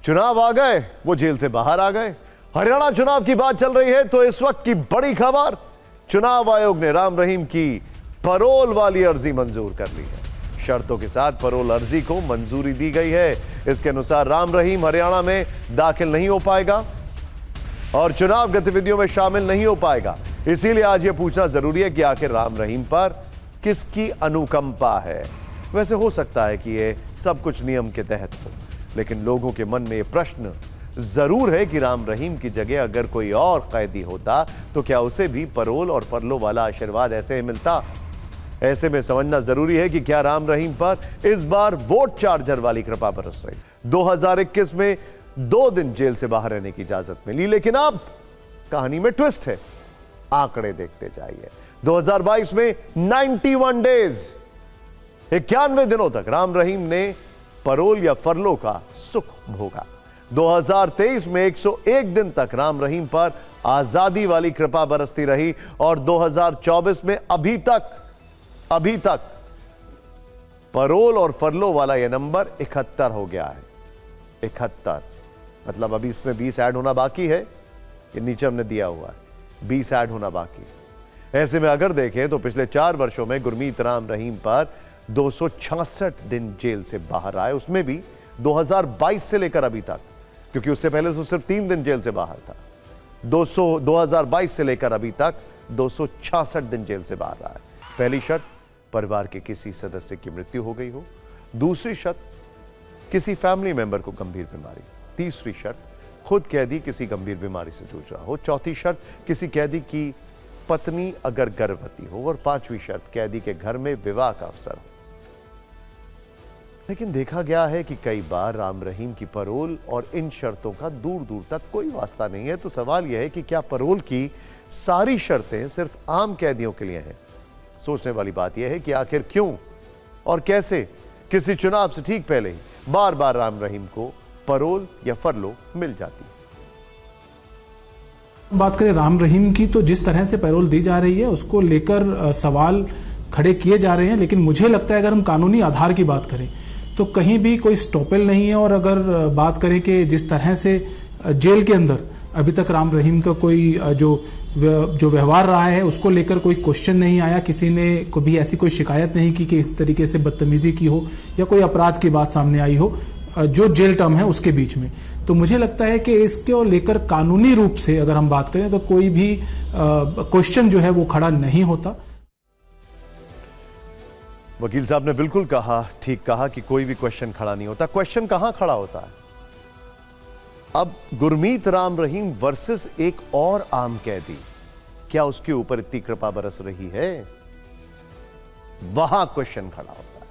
चुनाव आ गए, वो जेल से बाहर आ गए। हरियाणा चुनाव की बात चल रही है तो इस वक्त की बड़ी खबर, चुनाव आयोग ने राम रहीम की पैरोल वाली अर्जी मंजूर कर ली है। शर्तों के साथ पैरोल अर्जी को मंजूरी दी गई है। इसके अनुसार राम रहीम हरियाणा में दाखिल नहीं हो पाएगा और चुनाव गतिविधियों में शामिल नहीं हो पाएगा। इसीलिए आज यह पूछना जरूरी है कि आखिर राम रहीम पर किसकी अनुकंपा है। वैसे हो सकता है कि यह सब कुछ नियम के तहत हो, लेकिन लोगों के मन में यह प्रश्न जरूर है कि राम रहीम की जगह अगर कोई और कैदी होता तो क्या उसे भी पैरोल और फरलो वाला आशीर्वाद ऐसे ही मिलता। ऐसे में समझना जरूरी है कि क्या राम रहीम पर इस बार वोट चार्जर वाली कृपा बरस रही। 2021 में 2 दिन जेल से बाहर रहने की इजाजत मिली, लेकिन अब कहानी में ट्विस्ट है। आंकड़े देखते जाइए। 2022 में 91 डेज 91 दिनों तक राम रहीम ने पैरोल या फरलो का सुख भोगा। 2023 में 101 दिन तक राम रहीम पर आजादी वाली कृपा बरसती रही और 2024 में अभी तक पैरोल और फरलो वाला यह नंबर 71 हो गया है। 71 मतलब अभी इसमें 20 ऐड होना बाकी है। ये नीचे हमने दिया हुआ है, 20 ऐड होना बाकी है। ऐसे में अगर देखें तो पिछले 4 वर्षों में गुरमीत राम रहीम पर 266 दिन जेल से बाहर आए, उसमें भी 2022 से लेकर अभी तक, क्योंकि उससे पहले तो सिर्फ 3 दिन जेल से बाहर था। 2022 से लेकर अभी तक 266 दिन जेल से बाहर रहा है। पहली शर्त, परिवार के किसी सदस्य की मृत्यु हो गई हो। दूसरी शर्त, किसी फैमिली मेंबर को गंभीर बीमारी। तीसरी शर्त, खुद कैदी किसी गंभीर बीमारी से जूझ रहा हो। चौथी शर्त, किसी कैदी की पत्नी अगर गर्भवती हो। और 5वीं शर्त, कैदी के घर में विवाह का अवसर हो। लेकिन देखा गया है कि कई बार राम रहीम की पैरोल और इन शर्तों का दूर दूर तक कोई वास्ता नहीं है। तो सवाल यह है कि क्या पैरोल की सारी शर्तें सिर्फ आम कैदियों के लिए हैं। सोचने वाली बात यह है कि आखिर क्यों और कैसे किसी चुनाव से ठीक पहले ही बार बार राम रहीम को पैरोल या फरलो मिल जाती है। बात करें राम रहीम की, तो जिस तरह से पैरोल दी जा रही है उसको लेकर सवाल खड़े किए जा रहे हैं। लेकिन मुझे लगता है अगर हम कानूनी आधार की बात करें तो कहीं भी कोई स्टॉपेल नहीं है। और अगर बात करें कि जिस तरह से जेल के अंदर अभी तक राम रहीम का कोई जो व्यवहार रहा है उसको लेकर कोई क्वेश्चन नहीं आया, किसी ने कभी ऐसी कोई शिकायत नहीं की कि इस तरीके से बदतमीजी की हो या कोई अपराध की बात सामने आई हो जो जेल टर्म है उसके बीच में। तो मुझे लगता है कि इसको लेकर कानूनी रूप से अगर हम बात करें तो कोई भी क्वेश्चन जो है वो खड़ा नहीं होता। वकील साहब ने बिल्कुल कहा, ठीक कहा कि कोई भी क्वेश्चन खड़ा नहीं होता। क्वेश्चन कहां खड़ा होता है? अब गुरमीत राम रहीम वर्सेस एक और आम कैदी, क्या उसके ऊपर इतनी कृपा बरस रही है? वहां क्वेश्चन खड़ा होता है।